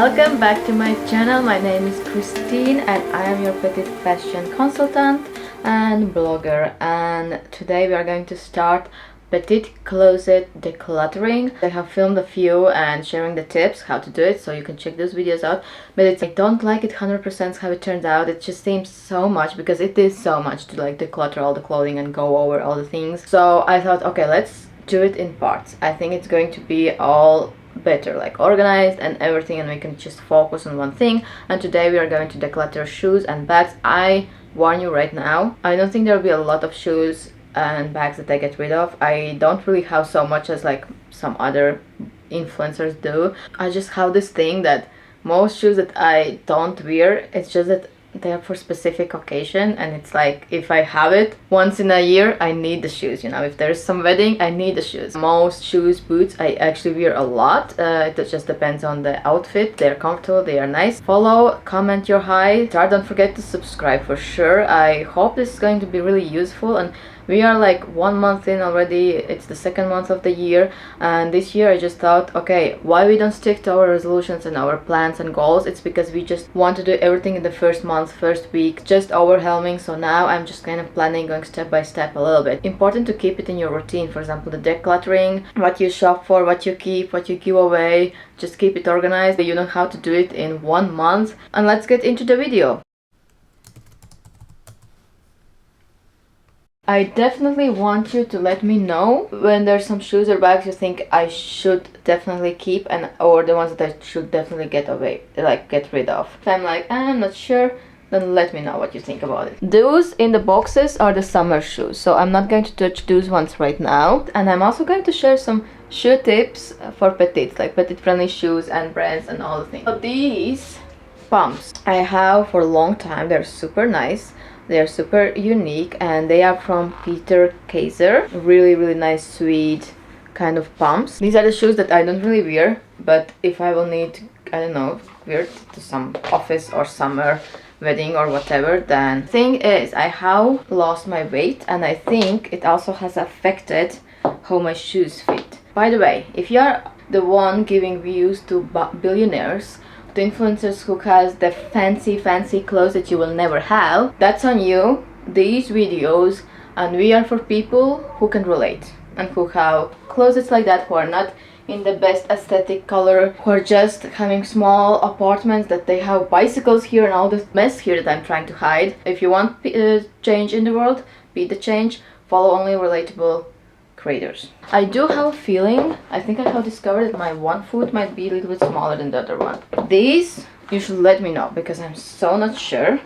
Welcome back to my channel. My name is Christine and I am your Petite fashion consultant and blogger, and today we are going to start Petite closet decluttering. I have filmed a few and sharing the tips how to do it, so you can check those videos out. But I don't like it 100% how it turns out. It just seems so much, because it is so much to like declutter all the clothing and go over all the things. So I thought, okay, let's do it in parts. I think it's going to be all better, like organized and everything, and we can just focus on one thing. And today we are going to declutter shoes and bags. I warn you right now, I don't think there will be a lot of shoes and bags that I get rid of. I don't really have so much as like some other influencers do. I just have this thing that most shoes that I don't wear, it's just that they're for specific occasion, and it's like if I have it once in a year, I need the shoes, you know. If there's some wedding, I need the shoes. Most shoes, boots, I actually wear a lot. It just depends on the outfit. They're comfortable, they are nice. Follow, comment your hi. Don't forget to subscribe for sure. I hope this is going to be really useful, and we are like 1 month in already. It's the second month of the year, and this year I just thought, okay, why we don't stick to our resolutions and our plans and goals? It's because we just want to do everything in the first month, first week, just overwhelming. So now I'm just kind of planning, going step by step a little bit. Important to keep it in your routine. For example, the decluttering, what you shop for, what you keep, what you give away, just keep it organized. You know how to do it in 1 month. And let's get into the video. I definitely want you to let me know when there's some shoes or bags you think I should definitely keep, and or the ones that I should definitely get away, like get rid of. If I'm like, I'm not sure, then let me know what you think about it. Those in the boxes are the summer shoes, so I'm not going to touch those ones right now. And I'm also going to share some shoe tips for Petites, like Petite friendly shoes and brands and all the things. So these pumps I have for a long time. They're super nice. They're super unique, and they are from Kaiser. Really nice, sweet kind of pumps. These are the shoes that I don't really wear, but if I will need, I don't know, wear it to some office or summer wedding or whatever, then thing is, I have lost my weight, and I think it also has affected how my shoes fit. By the way, if you are the one giving views to billionaires, the influencers who has the fancy clothes that you will never have, that's on you. These videos and we are for people who can relate and who have closets like that, who are not in the best aesthetic color, who are just having small apartments, that they have bicycles here and all this mess here that I'm trying to hide. If you want change in the world, be the change. Follow only relatable creators. I do have a feeling, I think I have discovered that my one foot might be a little bit smaller than the other one. These, you should let me know, because I'm so not sure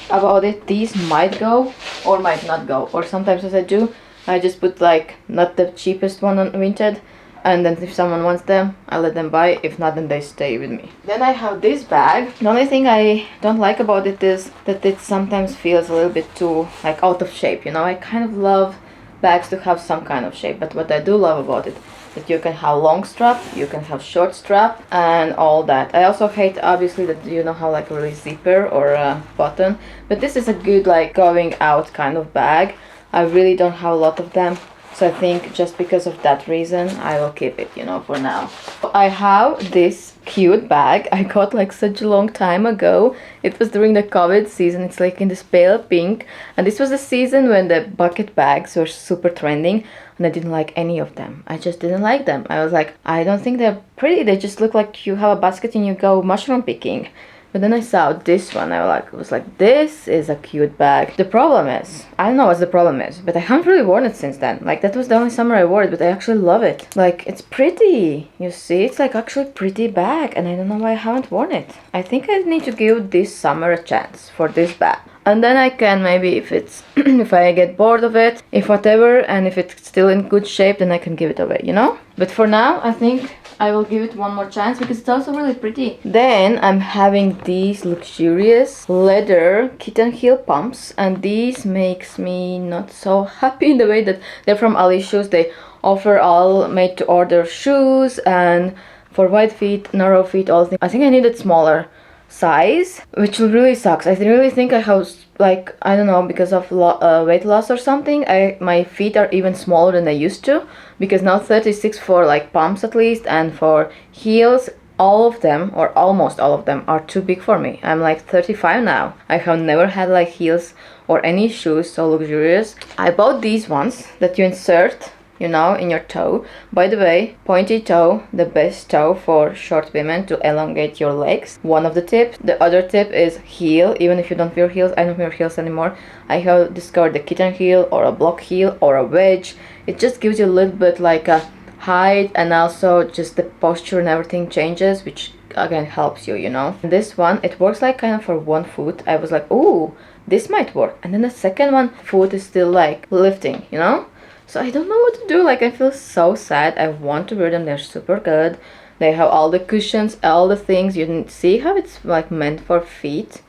about it. These might go or might not go, or sometimes as I do, I just put like not the cheapest one on Vinted, and then if someone wants them, I let them buy. If not, then they stay with me. Then I have this bag. The only thing I don't like about it is that it sometimes feels a little bit too like out of shape, you know. I kind of love bags to have some kind of shape, but what I do love about it, that you can have long strap, you can have short strap and all that. I also hate obviously that you don't have like a really zipper or a button, but this is a good like going out kind of bag. I really don't have a lot of them, so I think just because of that reason I will keep it, you know, for now. I have this cute bag I got like such a long time ago. It was during the COVID season. It's like in this pale pink, and this was the season when the bucket bags were super trending, and I didn't like any of them. I just didn't like them. I was like, I don't think they're pretty. They just look like you have a basket and you go mushroom picking. But then I saw this one, I was like, this is a cute bag. The problem is, I don't know what the problem is, but I haven't really worn it since then. Like, that was the only summer I wore it, but I actually love it. Like, it's pretty, you see, it's like actually pretty bag, and I don't know why I haven't worn it. I think I need to give this summer a chance for this bag. And then I can maybe, if it's, if I get bored of it, if whatever, and if it's still in good shape, then I can give it away, you know? But for now, I think I will give it one more chance, because it's also really pretty. Then I'm having these luxurious leather kitten heel pumps, and these makes me not so happy in the way that they're from Ali Shoes. They offer all made to order shoes, and for wide feet, narrow feet, all things. I think I needed smaller size, which really sucks. I really think I have, like, I don't know, because of weight loss or something, my feet are even smaller than they used to, because now 36 for like pumps at least, and for heels all of them, or almost all of them, are too big for me. I'm like 35 now. I have never had like heels or any shoes so luxurious. I bought these ones that you insert, you know, in your toe. By the way, pointy toe, the best toe for short women to elongate your legs. One of the tips. The other tip is heel. Even if you don't wear heels, I don't wear heels anymore. I have discovered the kitten heel or a block heel or a wedge. It just gives you a little bit like a height, and also just the posture and everything changes, which again helps you, you know. This one, it works like kind of for one foot. I was like, ooh, this might work. And then the second one, foot is still like lifting, you know. So I don't know what to do. Like, I feel so sad. I want to wear them. They're super good. They have all the cushions, all the things. You can see how it's like meant for feet,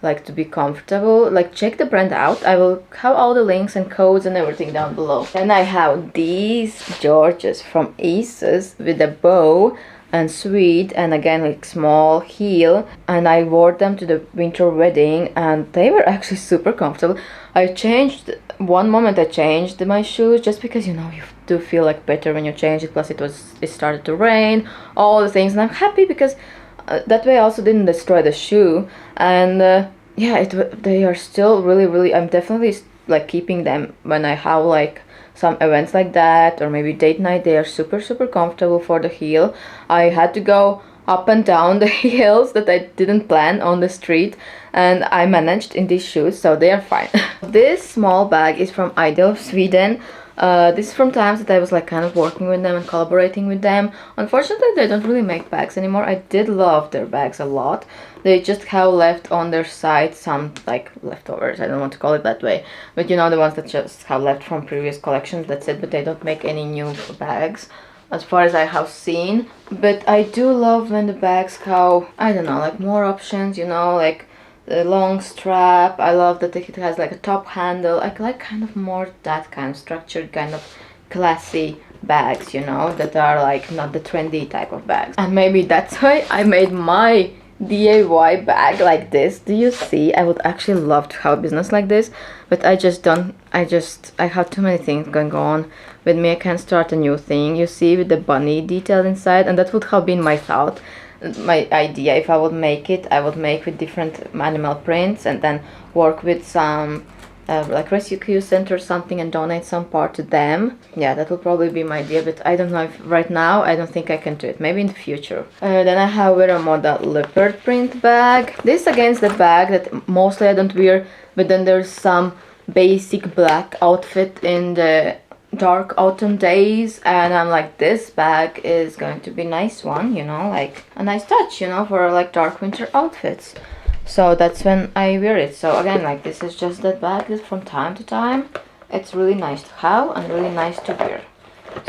like to be comfortable. Like, check the brand out. I will have all the links and codes and everything down below. Then I have these Georges from ASOS with a bow and sweet, and again like small heel, and I wore them to the winter wedding and they were actually super comfortable. I changed one moment, I changed my shoes just because, you know, you do feel like better when you change it, plus it started to rain, all the things, and I'm happy because that way I also didn't destroy the shoe. And yeah, they are still really, I'm definitely like keeping them when I have like some events like that, or maybe date night. They are super comfortable for the heel. I had to go up and down the hills that I didn't plan on the street, and I managed in these shoes, so they are fine. This small bag is from Ideal Sweden. This is from times that I was like kind of working with them and collaborating with them. Unfortunately, they don't really make bags anymore. I did love their bags a lot. They just have left on their site some like leftovers. I don't want to call it that way, but you know, the ones that just have left from previous collections, that's it. But they don't make any new bags as far as I have seen. But I do love when the bags have, I don't know, like more options, you know, like the long strap. I love that it has like a top handle. I like kind of more that kind of structured, kind of classy bags, you know, that are like not the trendy type of bags. And maybe that's why I made my DIY bag like this. Do you see? I would actually love to have a business like this, but I just don't. I have too many things going on with me. I can't start a new thing. You see, with the bunny detail inside, and that would have been my thought, my idea. If I would make it, I would make with different animal prints and then work with some like rescue center or something and donate some part to them. Yeah, that will probably be my idea, but I don't know if right now. I don't think I can do it. Maybe in the future. Then I have Vero Moda leopard print bag. This again is the bag that mostly I don't wear, but then there's some basic black outfit in the dark autumn days, and I'm like, this bag is going to be a nice one, you know, like a nice touch, you know, for like dark winter outfits. So that's when I wear it. So again, like, this is just that bag that from time to time it's really nice to have and really nice to wear.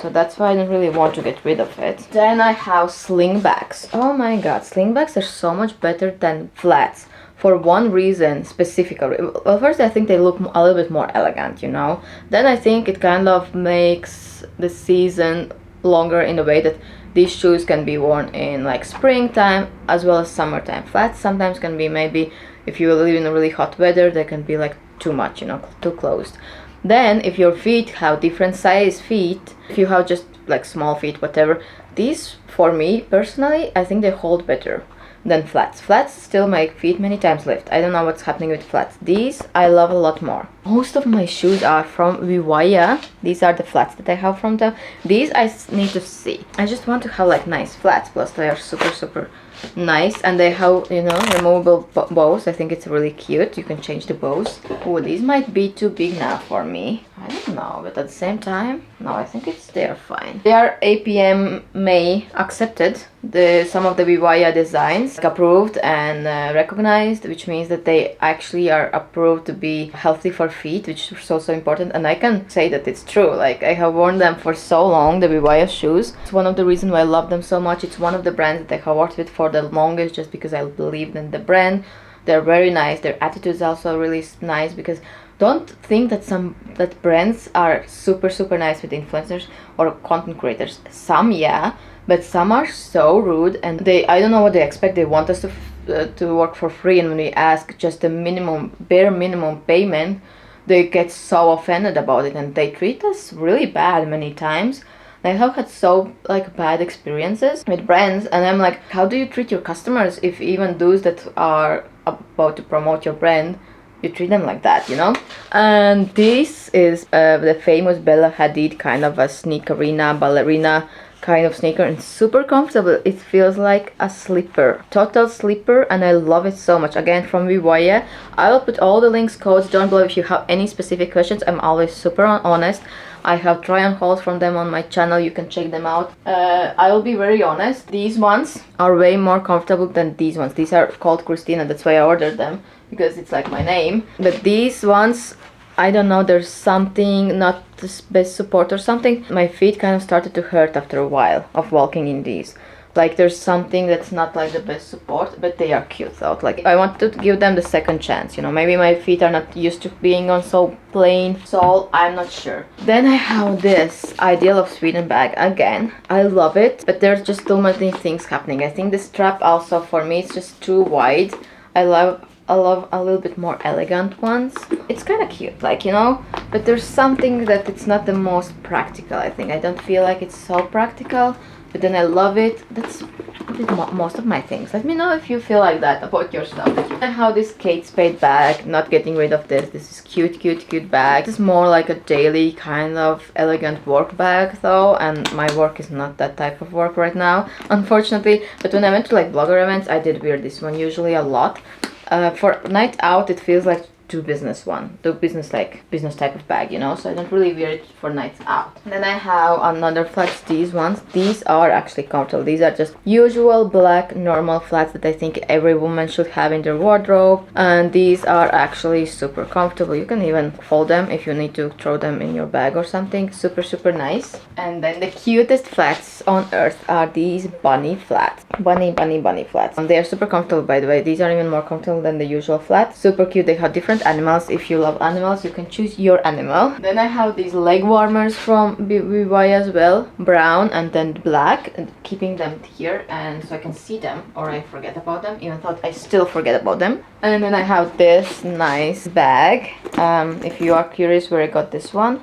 So that's why I don't really want to get rid of it. Then I have slingbacks. Oh my god, slingbacks are so much better than flats. For one reason specifically. Well, first I think they look a little bit more elegant, you know. Then I think it kind of makes the season longer in a way that these shoes can be worn in like springtime as well as summertime. Flats sometimes can be, maybe if you live in a really hot weather, they can be like too much, you know, too closed. Then if your feet have different size feet, if you have just like small feet, whatever, these for me personally, I think they hold better than flats. Flats still make feet many times lift. I don't know what's happening with flats. These I love a lot more. Most of my shoes are from Vivaia. These are the flats that I have from them. These I need to see. I just want to have like nice flats, plus they are super nice, and they have, you know, removable bows. I think it's really cute. You can change the bows. Oh, these might be too big now for me. I don't know, but at the same time, no, I think they're fine. They are APMA accepted. Some of the Vivaia designs approved and recognized, which means that they actually are approved to be healthy for feet, which is also important. And I can say that it's true. Like, I have worn them for so long, the Vivaia shoes. It's one of the reasons why I love them so much. It's one of the brands that I have worked with for the longest, just because I believed in the brand. They're very nice. Their attitude is also really nice, because don't think that brands are super nice with influencers or content creators. Some, yeah, but some are so rude, and I don't know what they expect. They want us to work for free, and when we ask just the bare minimum payment, they get so offended about it, and they treat us really bad many times. I have had so like bad experiences with brands, and I'm like, how do you treat your customers if even those that are about to promote your brand, you treat them like that, you know? And this is the famous Bella Hadid kind of a sneakerina, ballerina kind of sneaker, and super comfortable. It feels like a slipper, total slipper, and I love it so much. Again, from Vivaia. I will put all the links, codes down below if you have any specific questions. I'm always super honest. I have try on hauls from them on my channel, you can check them out. I will be very honest, these ones are way more comfortable than these ones. These are called Christina, that's why I ordered them, because it's like my name. But these ones, I don't know, there's something, not the best support or something. My feet kind of started to hurt after a while of walking in these. Like there's something that's not like the best support, but they are cute though. Like I want to give them the second chance, you know. Maybe my feet are not used to being on so plain sole, I'm not sure. Then I have this Ideal of Sweden bag. Again, I love it, but there's just too many things happening. I think the strap also for me is just too wide. I love a little bit more elegant ones. It's kind of cute, like, you know, but there's something that it's not the most practical. I think I don't feel like it's so practical, but then I love it. That's most of my things. Let me know if you feel like that about your stuff. I have this Kate Spade bag, not getting rid of this. This is cute bag. This is more like a daily kind of elegant work bag though, and my work is not that type of work right now, unfortunately. But when I went to like blogger events, I did wear this one usually a lot. For night out, it feels like business type of bag, you know, so I don't really wear it for nights out. Then I have another flats, these ones. These are actually comfortable. These are just usual black normal flats that I think every woman should have in their wardrobe, and these are actually super comfortable. You can even fold them if you need to throw them in your bag or something. Super nice. And then the cutest flats on earth are these bunny flats. Bunny flats. And they are super comfortable, by the way. These are even more comfortable than the usual flats. Super cute. They have different animals. If you love animals, you can choose your animal. Then I have these leg warmers from Vivaia as well, brown and then black, and keeping them here and so I can see them or I forget about them, even though I still forget about them. And then I have this nice bag. If you are curious where I got this one,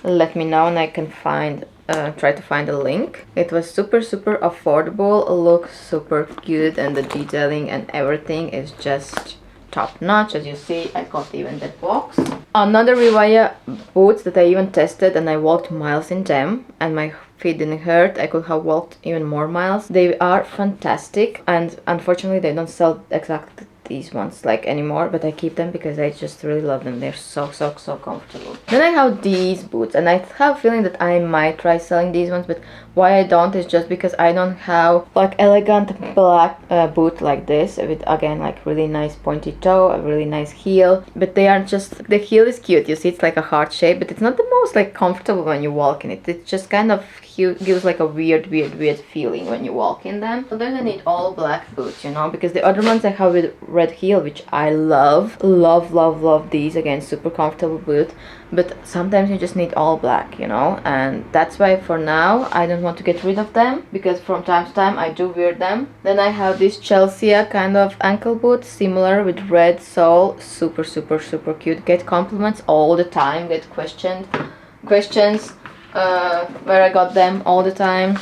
let me know and I can try to find a link. It was super affordable, looks super cute, and the detailing and everything is just top notch. As you see, I got even that box. Another Vivaia boots that I even tested, and I walked miles in them and my feet didn't hurt. I could have walked even more miles. They are fantastic, and unfortunately they don't sell exactly these ones like anymore, but I keep them because I just really love them. They're so comfortable. Then I have these boots, and I have a feeling that I might try selling these ones, but why I don't is just because I don't have like elegant black boot like this with, again, like really nice pointy toe, a really nice heel, but they are just, the heel is cute, you see, it's like a heart shape, but it's not the most like comfortable when you walk in it. It just kind of gives like a weird feeling when you walk in them. So then I need all black boots, you know, because the other ones I have with red heel, which I love these. Again, super comfortable boot, but sometimes you just need all black, you know, and that's why for now I don't want to get rid of them, because from time to time I do wear them. Then I have this Chelsea kind of ankle boot, similar with red sole, super cute. Get compliments all the time, get questions where I got them all the time.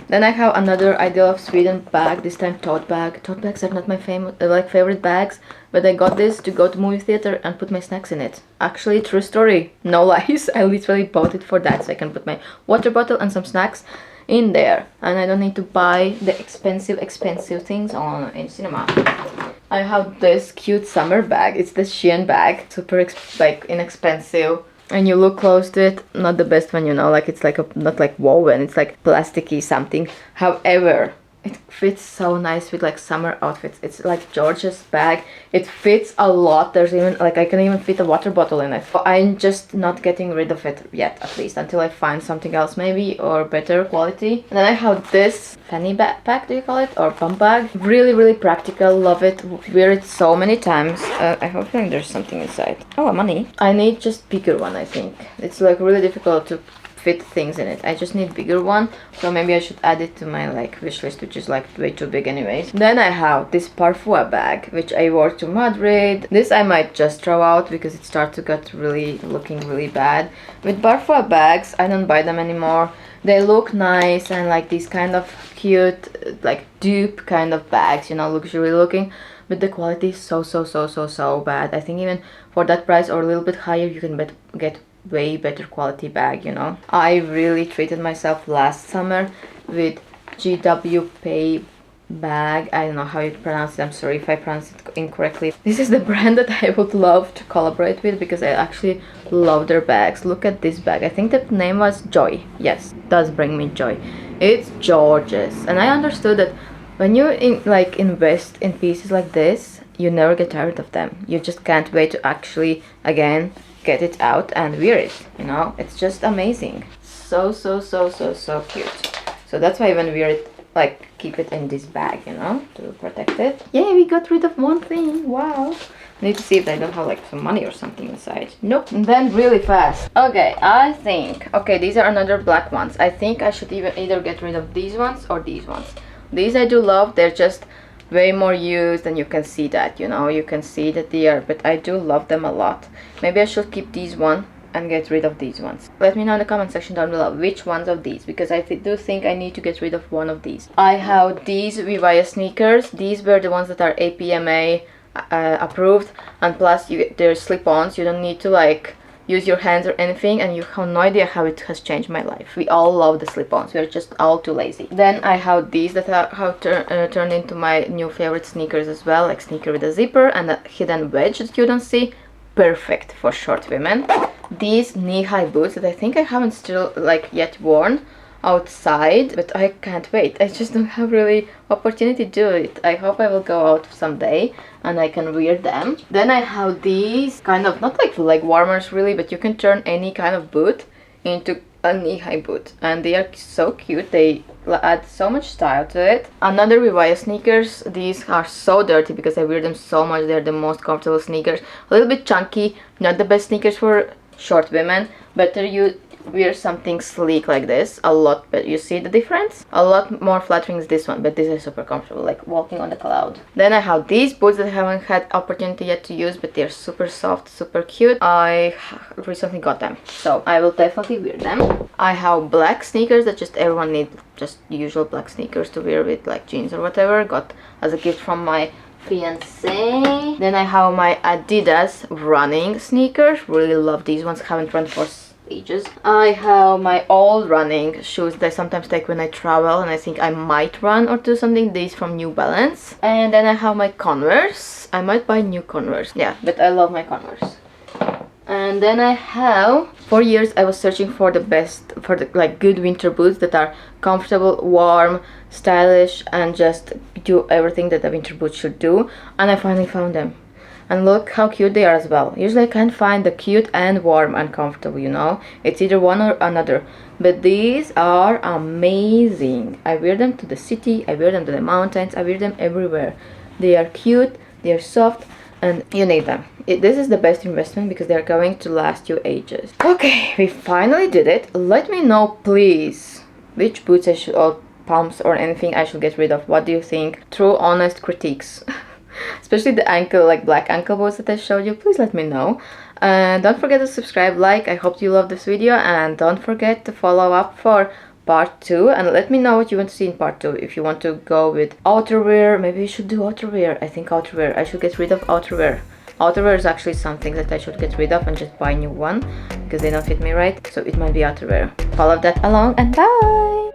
Then I have another Ideal of Sweden bag, this time tote bag. Tote bags are not my favorite bags, but I got this to go to movie theater and put my snacks in it. Actually, true story, no lies. I literally bought it for that, so I can put my water bottle and some snacks in there, and I don't need to buy the expensive things in cinema. I have this cute summer bag. It's the Shein bag, super inexpensive. And you look close to it, not the best one, you know, like it's like not like woven, it's like plasticky something. However, it fits so nice with like summer outfits. It's like George's bag. It fits a lot. There's even like I can even fit a water bottle in it. But I'm just not getting rid of it yet, at least until I find something else maybe, or better quality. And then I have this fanny backpack, do you call it, or Bumbag. Really practical, love it, wear it so many times. I have a feeling there's something inside. Oh, money. I need just bigger one, I think. It's like really difficult to fit things in it. I just need bigger one, so maybe I should add it to my like wish list, which is like way too big anyways. Then I have this Parfois bag, which I wore to Madrid. This I might just throw out because it starts to get looking really bad. With Parfois bags, I don't buy them anymore They look nice and like these kind of cute, like dupe kind of bags, you know, luxury looking. But the quality is so bad. I think even for that price or a little bit higher, you can get way better quality bag, you know. I really treated myself last summer with GW Pay bag. I don't know how you pronounce it. I'm sorry if I pronounce it incorrectly. This is the brand that I would love to collaborate with because I actually love their bags. Look at this bag. I think the name was Joy. Yes, it does bring me joy. It's gorgeous. And I understood that when you invest in pieces like this, you never get tired of them. You just can't wait to actually again get it out and wear it, you know. It's just amazing. So cute. So that's why when we wear it, like, keep it in this bag, you know, to protect it. Yay, we got rid of one thing. Wow. Need to see if I don't have like some money or something inside. Nope. And then really fast. Okay, I think, okay, these are another black ones. I think I should either get rid of these ones or these ones. These I do love. They're just way more used and you can see that, you know, you can see that they are, but I do love them a lot. Maybe I should keep these one and get rid of these ones. Let me know in the comment section down below which ones of these, because I do think I need to get rid of one of these. I have these Vivaia sneakers. These were the ones that are APMA approved, and plus they're slip-ons. You don't need to like use your hands or anything, and you have no idea how it has changed my life. We all love the slip-ons. We're just all too lazy. Then I have these that have turned into my new favorite sneakers as well, like sneaker with a zipper and a hidden wedge that you don't see. Perfect for short women. These knee-high boots that I think I haven't still like yet worn outside, but I can't wait. I just don't have really opportunity to do it. I hope I will go out someday and I can wear them. Then I have these kind of, not like leg warmers really, but you can turn any kind of boot into a knee-high boot, and they are so cute. They add so much style to it. Another Vivaia sneakers. These are so dirty because I wear them so much. They're the most comfortable sneakers. A little bit chunky, not the best sneakers for short women. Better you wear something sleek like this, a lot better. You see the difference? A lot more flattering is this one, but this is super comfortable, like walking on the cloud. Then I have these boots that I haven't had opportunity yet to use, but they're super soft, super cute. I recently got them, so I will definitely wear them. I have black sneakers that just everyone needs, just usual black sneakers to wear with like jeans or whatever. Got as a gift from my fiance. Then I have my Adidas running sneakers. Really love these ones. Haven't run for ages. I have my old running shoes that I sometimes take when I travel and I think I might run or do something. These from New Balance. And then I have my Converse. I might buy new Converse. Yeah, but I love my Converse. And then I have, for years I was searching for the best, for the like good winter boots that are comfortable, warm, stylish, and just do everything that a winter boot should do, and I finally found them. And look how cute they are as well. Usually I can't find the cute and warm and comfortable, you know. It's either one or another. But these are amazing. I wear them to the city, I wear them to the mountains, I wear them everywhere. They are cute, they are soft, and you need them. This is the best investment because they're going to last you ages. Okay, we finally did it. Let me know, please, which boots I should, or pumps or anything I should get rid of. What do you think? True, honest critiques. Especially the ankle, like black ankle boots that I showed you. Please let me know. And don't forget to subscribe, like. I hope you love this video. And don't forget to follow up for part 2. And let me know what you want to see in part 2. If you want to go with outerwear, maybe we should do outerwear. I think outerwear. I should get rid of outerwear. Outerwear is actually something that I should get rid of and just buy a new one because they don't fit me right. So it might be outerwear. Follow that along and bye!